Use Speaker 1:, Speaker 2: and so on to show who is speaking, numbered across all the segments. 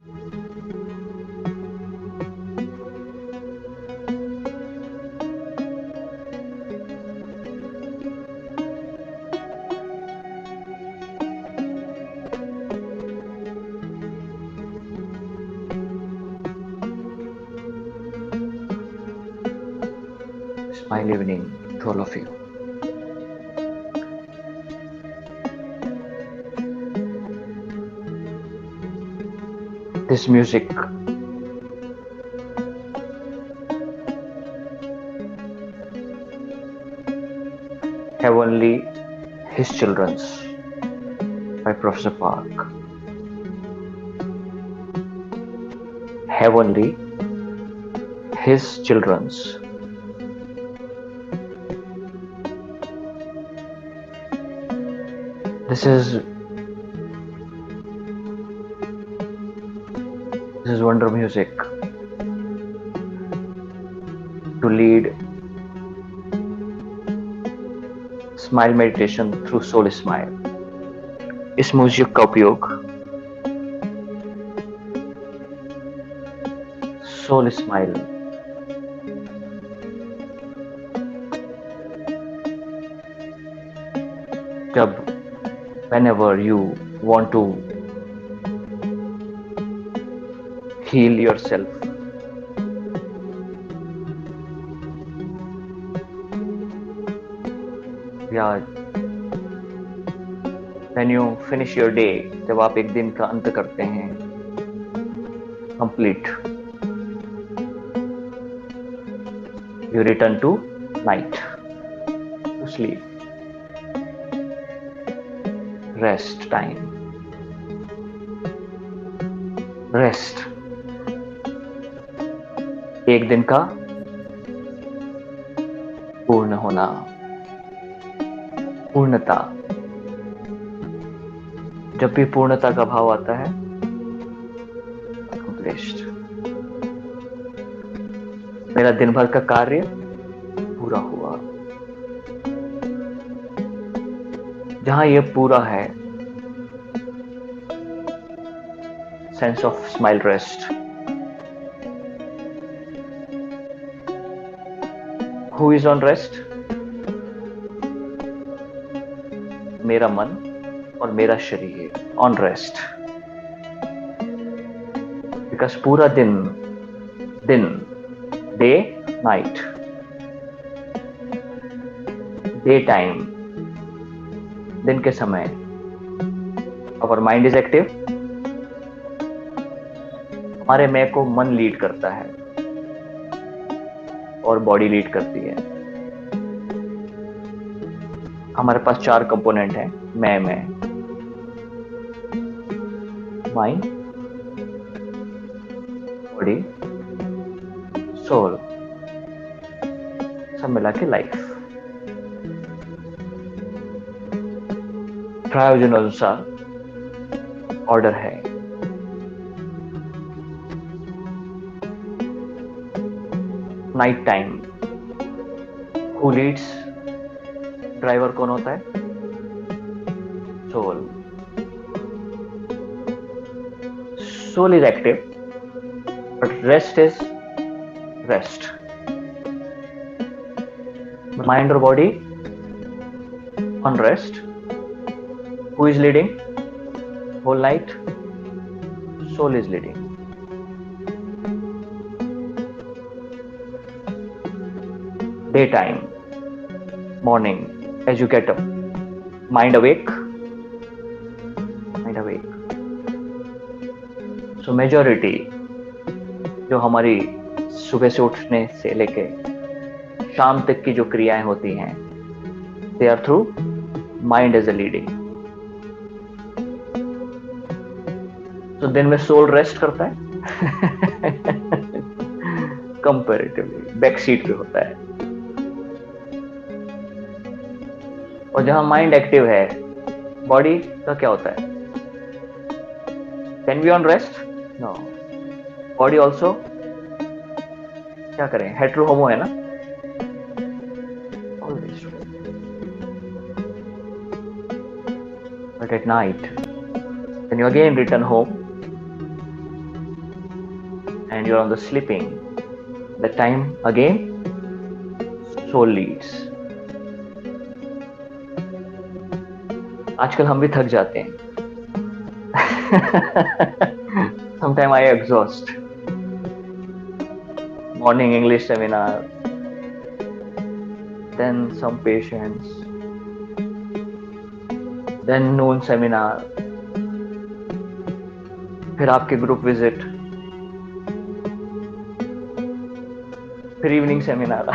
Speaker 1: Smile evening to all of you. This music have only his children's by Professor Park. Have only his children's. This is wonder music to lead smile meditation through soul smile. इस music का उपयोग soul smile जब whenever you want to heal yourself, या when you finish your day, जब आप एक दिन का अंत करते हैं complete, you return to night, to sleep, rest time, rest, एक दिन का पूर्ण होना, पूर्णता। जब भी पूर्णता का भाव आता है, accomplished, मेरा दिन भर का कार्य पूरा हुआ। जहां ये पूरा है, sense of smile rest. Who is on rest? मेरा मन और मेरा शरीर ऑन रेस्ट। बिकॉज पूरा दिन डे नाइट, डे टाइम, दिन के समय अवर माइंड इज एक्टिव। हमारे मैं को मन लीड करता है और बॉडी लीड करती है। हमारे पास 4 कंपोनेंट हैं, मैं माइंड, बॉडी, सोल, सब मिला के लाइफ। प्रयोजन अनुसार ऑर्डर है। Night time who leads? Driver कौन होता है? Soul. Soul is active but rest is rest. Mind और body on rest. Who is leading whole night? Soul is leading. Day time, morning, as you get up, mind awake, so majority जो हमारी सुबह से उठने से लेके शाम तक की जो क्रियाएं होती हैं, they are through mind as a leading। so दिन में सोल रेस्ट करता है कंपैरेटिवली बैक सीट पे होता है। और जहां माइंड एक्टिव है, बॉडी का क्या होता है? Can be on rest? No. Body also क्या करें? हेट्रो होमो है ना, always. But at night when you again return home, and you're on the sleeping, that time again soul leads. आजकल हम भी थक जाते हैं. Sometimes I exhaust. Morning English seminar, then some patients, then noon seminar, फिर आपके group visit, फिर evening seminar.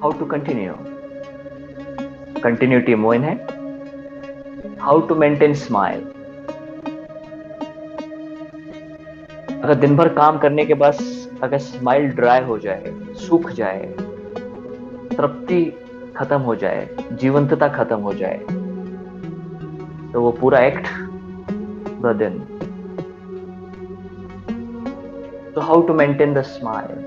Speaker 1: How to continue? Continuity मोइन है. How to maintain smile? अगर दिन भर काम करने के बाद अगर स्माइल ड्राई हो जाए, सूख जाए, तृप्ति खत्म हो जाए, जीवंतता खत्म हो जाए, तो वो पूरा act burden. So how to maintain the smile?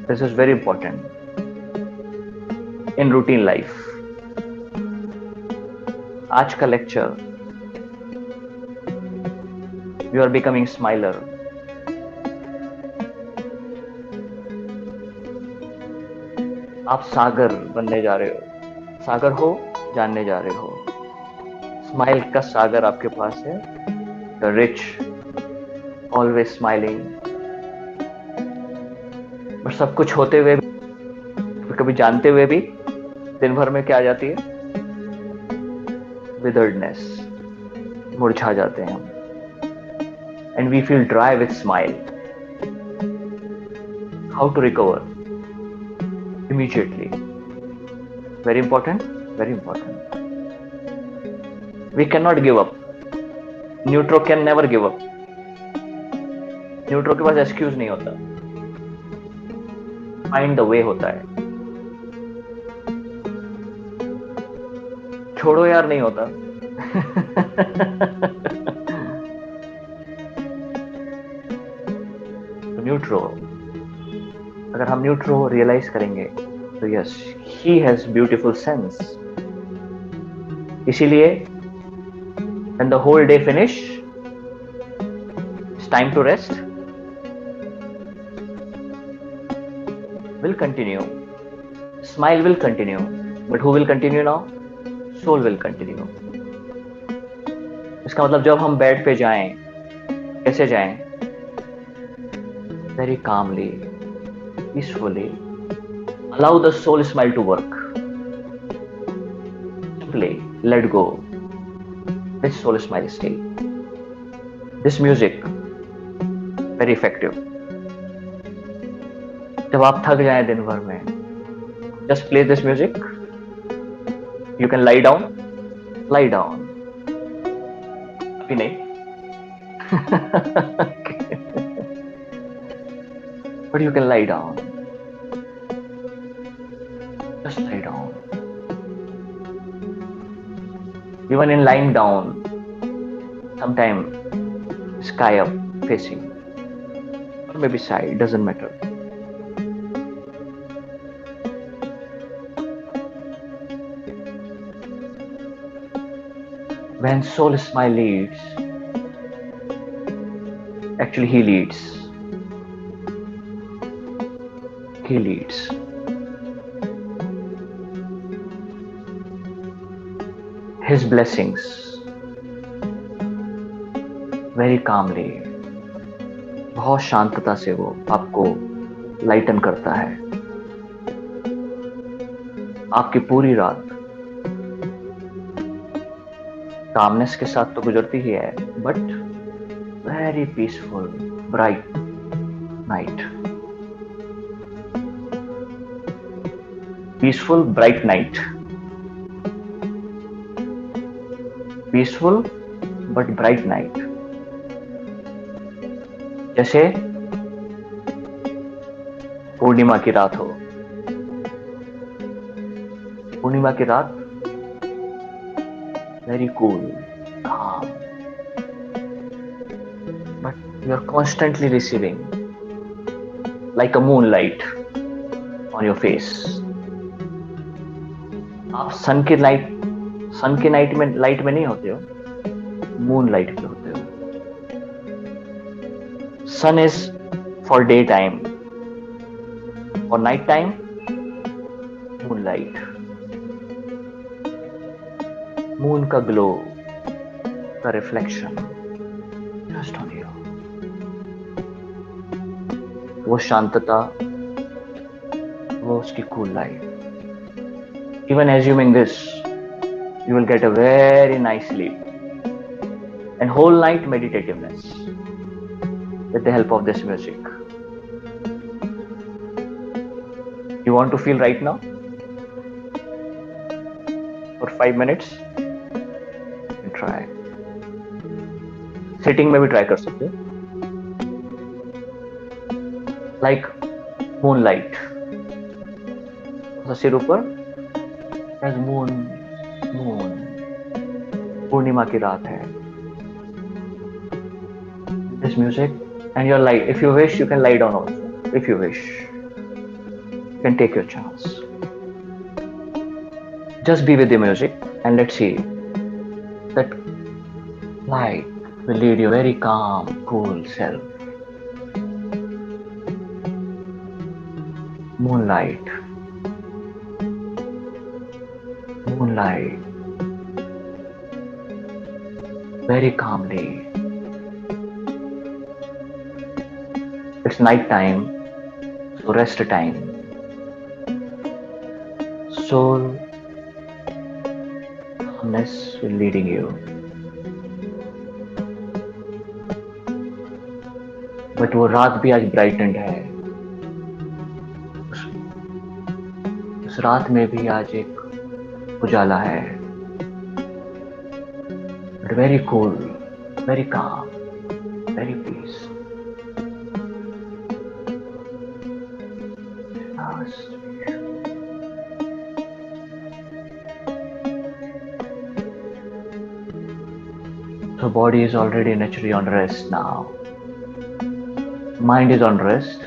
Speaker 1: This is very important in routine life. आज का lecture, you are becoming smiler. आप सागर बनने जा रहे हो, सागर हो जानने जा रहे हो. स्माइल का सागर आपके पास है. The rich, always smiling. But सब कुछ होते हुए, कभी जानते हुए भी दिन भर में क्या आ जाती है? विदर्डनेस, मुरझा जाते हैं हम. And we feel dry with smile. How to recover? Immediately. Very important, very important. We cannot give up. Neutro can never give up. Neutro के पास excuse नहीं होता. Find the way होता है. छोड़ो यार नहीं होता. Neutro. अगर हम न्यूट्रो रियलाइज करेंगे तो yes, he has beautiful sense. इसीलिए when the whole day finish, it's time to rest. Will continue. Smile will continue. But who will continue now? Soul will continue. इसका मतलब जब हम बेड पे जाएं, कैसे जाएं? Very calmly, peacefully. Allow the soul smile to work. Simply let go. This soul smile stay. This music very effective. जब आप थक जाएं दिन भर में, just play this music. You can lie down. Lie down. अभी नहीं. But you can lie down. Just lie down. Even in lying down, sometime sky up facing, or maybe side, doesn't matter. When soul smile leads, actually he leads. He leads. His blessings very calmly, बहुत शांतता से वो आपको लाइटन करता है. आपकी पूरी रात कामनेस के साथ तो गुजरती ही है, but very peaceful, bright night. Peaceful, bright night. Peaceful but bright night. जैसे पूर्णिमा की रात हो. पूर्णिमा की रात very cool, calm, but you are constantly receiving like a moonlight on your face. आप सन की लाइट में नहीं होते हो, मून लाइट पे होते हो. Sun is for daytime. For night time, moonlight. Moon का ग्लो का रिफ्लेक्शन जस्ट ऑन यू. वो शांतता, वो उसकी cool light. Even assuming this, you will get a very nice sleep and whole night meditativeness with the help of this music. You want to feel right now? For 5 minutes? You try. Sitting में भी try कर सकते हो. Like moonlight. सिर ऊपर as moon. पूर्णिमा की रात है. This music and you're like, if you wish, you can lie down also. If you wish, you can take your chance. Just be with the music and let's see that light will lead your very calm, cool self. Moonlight. Very calmly. It's night time, so rest time. Soul calmness will leading you. But वो रात भी आज brightened है. उस रात में भी आज एक उजाला है. But very cool, very calm, very peace. So body is already naturally on rest now. Mind is on rest.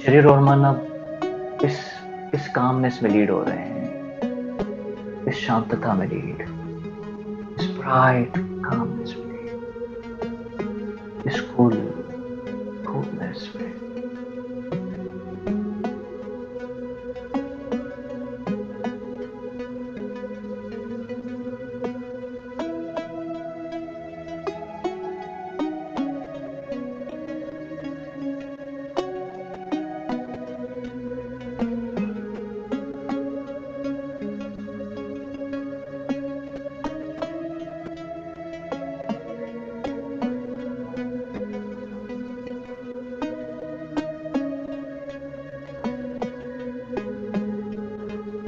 Speaker 1: शरीर और मन अब इस कामनेस में लीड हो रहे हैं. इस शांतता में लीड. इस bright calmness में. इस coolness में.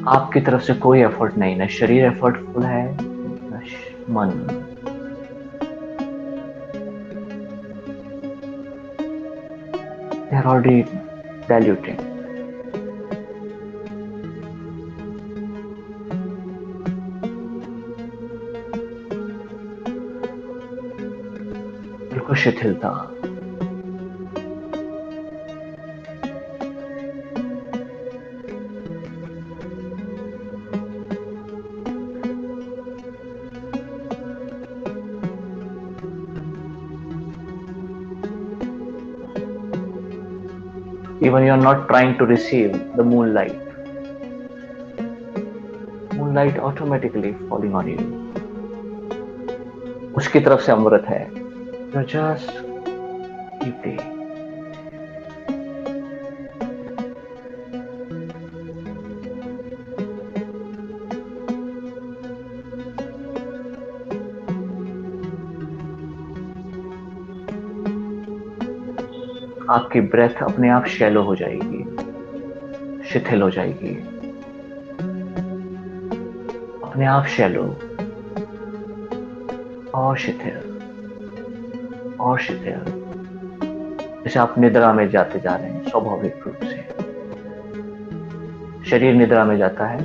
Speaker 1: आपकी तरफ से कोई एफर्ट नहीं. ना शरीर एफर्टफुल है, ना मन. They are already diluting. बिल्कुल शिथिलता. Even you are not trying to receive the moonlight. Moonlight automatically falling on you. उसकी तरफ से अमृत है. You're just eating. आपकी ब्रेथ अपने आप शैलो हो जाएगी, शिथिल हो जाएगी. अपने आप शैलो और शिथिल और शिथिल. जैसे आप निद्रा में जाते जा रहे हैं स्वाभाविक रूप से. शरीर निद्रा में जाता है,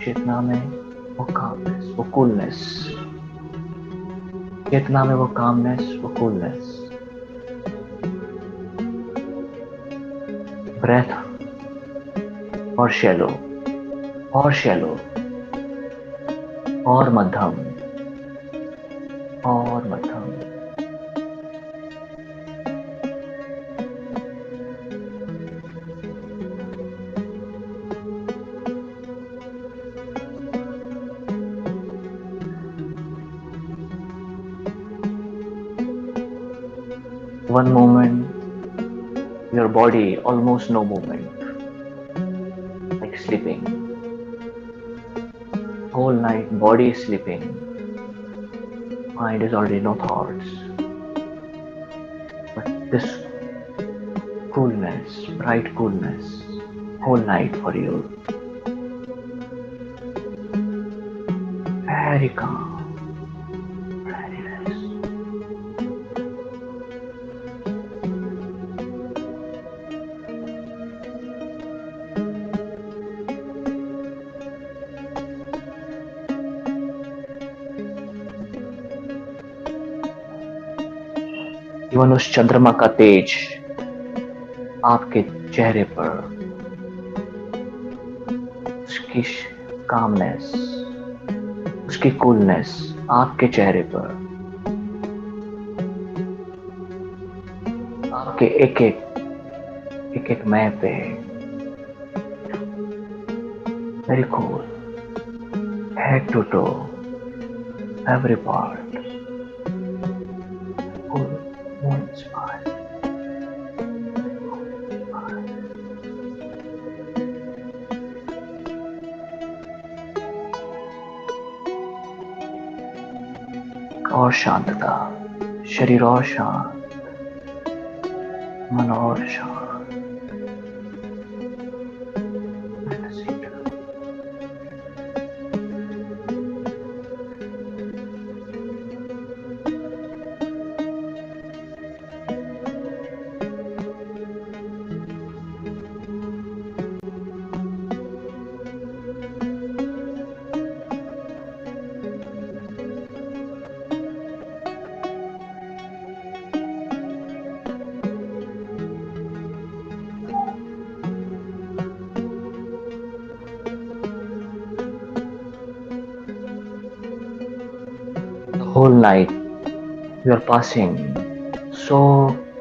Speaker 1: चेतना में वो कामनेस, वो कूलनेस. चेतना में वो कामनेस, वो कूलनेस. ब्रेथ और शैलो और शैलो और मध्यम और मध्यम। One moment, your body almost no movement, like sleeping. Whole night, body is sleeping. Mind is already no thoughts. But this coolness, bright coolness, whole night for you. Very calm, very nice. Even उस चंद्रमा का तेज आपके चेहरे पर, उसकी calmness, उसकी coolness आपके चेहरे पर, आपके एक एक मैं पे, very cool, head to toe, every part, cool, moon smile. और शांतता, शरीर और शांत, मन और शांत। The whole night you are passing so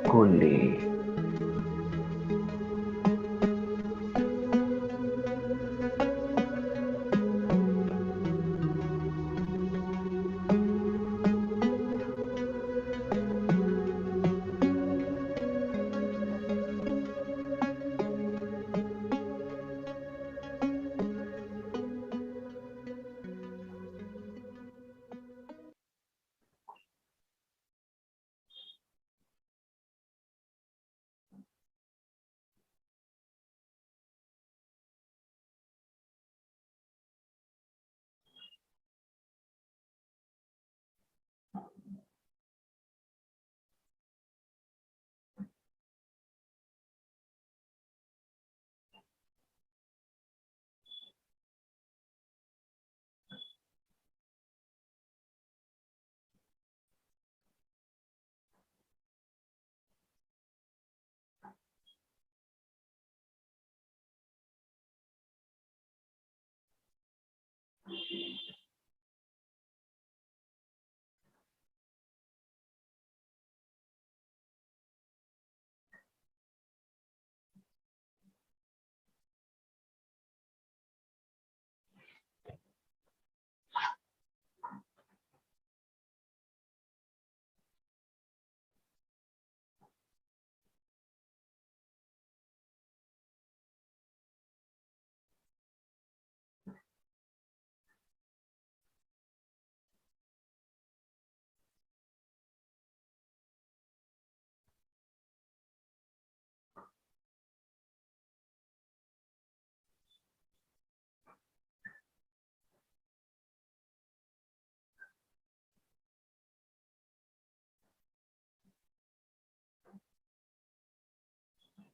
Speaker 1: coolly.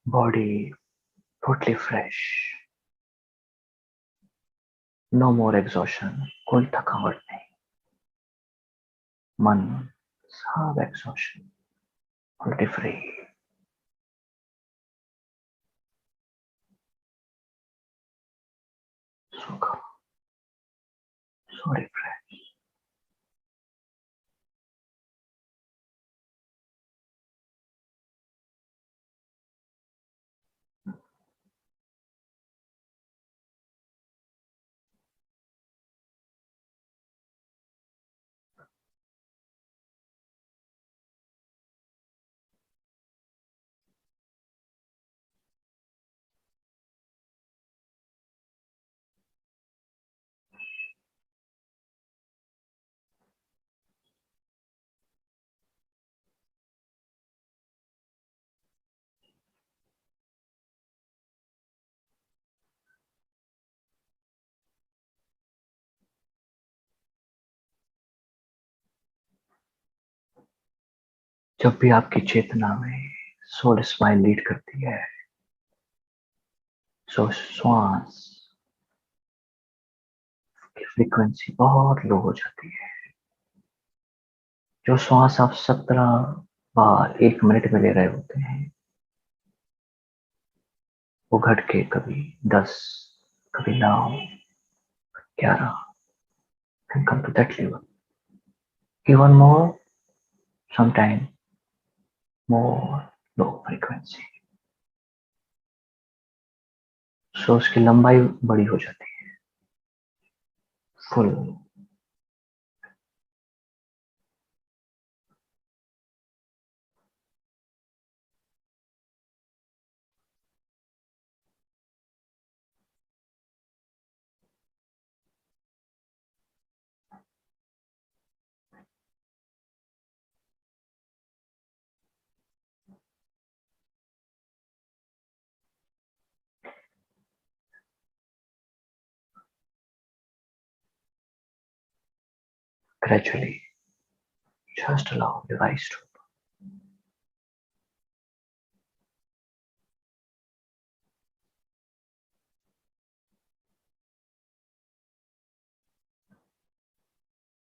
Speaker 1: Body totally fresh. No more exhaustion. कोई थकावट नहीं. मन सब exhaustion. Totally free. So calm. So refreshed. जब भी आपकी चेतना में सोल स्माइल लीड करती है, सो श्वास की फ्रीक्वेंसी बहुत लो हो जाती है। जो श्वास आप 17 बार 1 मिनट में ले रहे होते हैं, वो घट के कभी 10, कभी 9, 11 can come to that level. Even more, sometime more low frequency. So उसकी लंबाई बड़ी हो जाती है, full. Gradually, just allow your eyes to